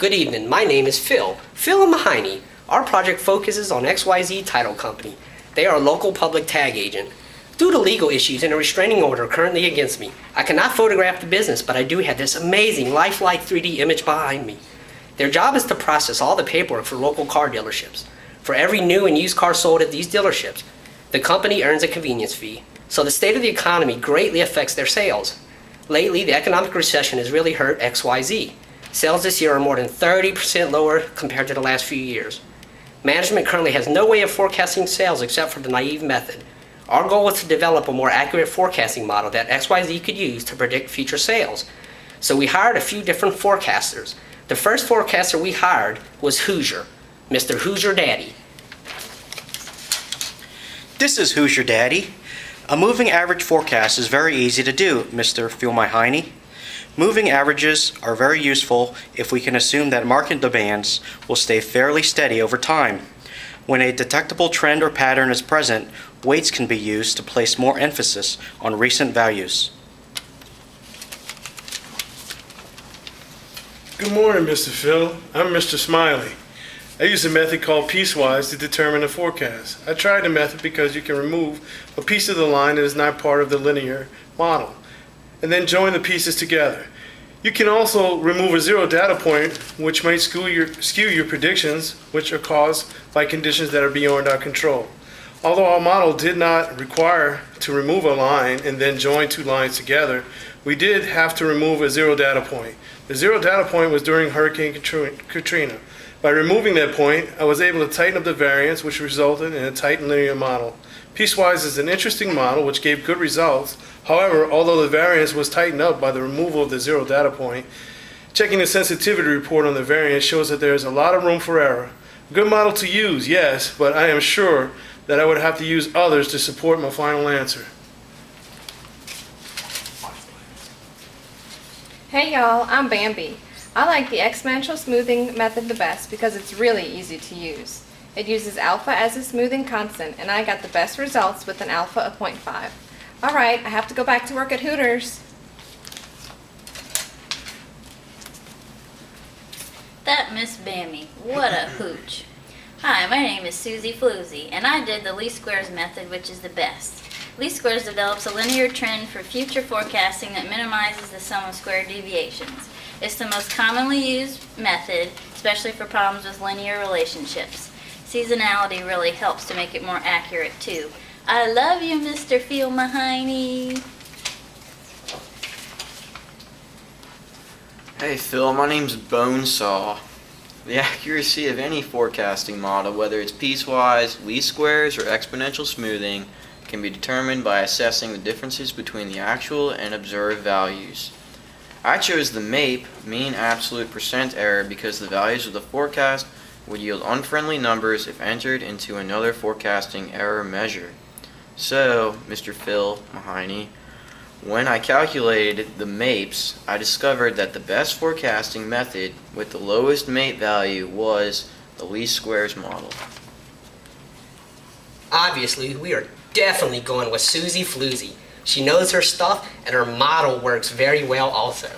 Good evening, my name is Phil Mahoney. Our project focuses on XYZ Title Company. They are a local public tag agent. Due to legal issues and a restraining order currently against me, I cannot photograph the business, but I do have this amazing lifelike 3D image behind me. Their job is to process all the paperwork for local car dealerships. For every new and used car sold at these dealerships, the company earns a convenience fee. So the state of the economy greatly affects their sales. Lately, the economic recession has really hurt XYZ. Sales this year are more than 30% lower compared to the last few years. Management currently has no way of forecasting sales except for the naive method. Our goal was to develop a more accurate forecasting model that XYZ could use to predict future sales. So we hired a few different forecasters. The first forecaster we hired was Hoosier, Mr. Hoosier Daddy. This is Hoosier Daddy. A moving average forecast is very easy to do, Mr. Feel My Hiney. Moving averages are very useful if we can assume that market demands will stay fairly steady over time. When a detectable trend or pattern is present, weights can be used to place more emphasis on recent values. Good morning, Mr. Phil. I'm Mr. Smiley. I use a method called piecewise to determine the forecast. I tried the method because you can remove a piece of the line that is not part of the linear model, and then join the pieces together. You can also remove a zero data point, which might skew your predictions, which are caused by conditions that are beyond our control. Although our model did not require to remove a line and then join two lines together, we did have to remove a zero data point. The zero data point was during Hurricane Katrina. By removing that point, I was able to tighten up the variance, which resulted in a tightened linear model. Piecewise is an interesting model which gave good results. However, although the variance was tightened up by the removal of the zero data point, checking the sensitivity report on the variance shows that there is a lot of room for error. A good model to use, yes, but I am sure that I would have to use others to support my final answer. Hey y'all, I'm Bambi. I like the exponential smoothing method the best because it's really easy to use. It uses alpha as a smoothing constant, and I got the best results with an alpha of 0.5. Alright, I have to go back to work at Hooters. That Miss Bammy, what a hooch. Hi, my name is Susie Floozy, and I did the least squares method, which is the best. Least squares develops a linear trend for future forecasting that minimizes the sum of square deviations. It's the most commonly used method, especially for problems with linear relationships. Seasonality really helps to make it more accurate, too. I love you, Mr. Feel Mahoney. Hey Phil, my name's Bonesaw. The accuracy of any forecasting model, whether it's piecewise, least squares, or exponential smoothing, can be determined by assessing the differences between the actual and observed values. I chose the MAPE, mean absolute percent error, because the values of the forecast would yield unfriendly numbers if entered into another forecasting error measure. So, Mr. Phil Mahoney, when I calculated the MAPEs, I discovered that the best forecasting method with the lowest MAPE value was the least squares model. Obviously, we are definitely going with Susie Floozy. She knows her stuff, and her model works very well also.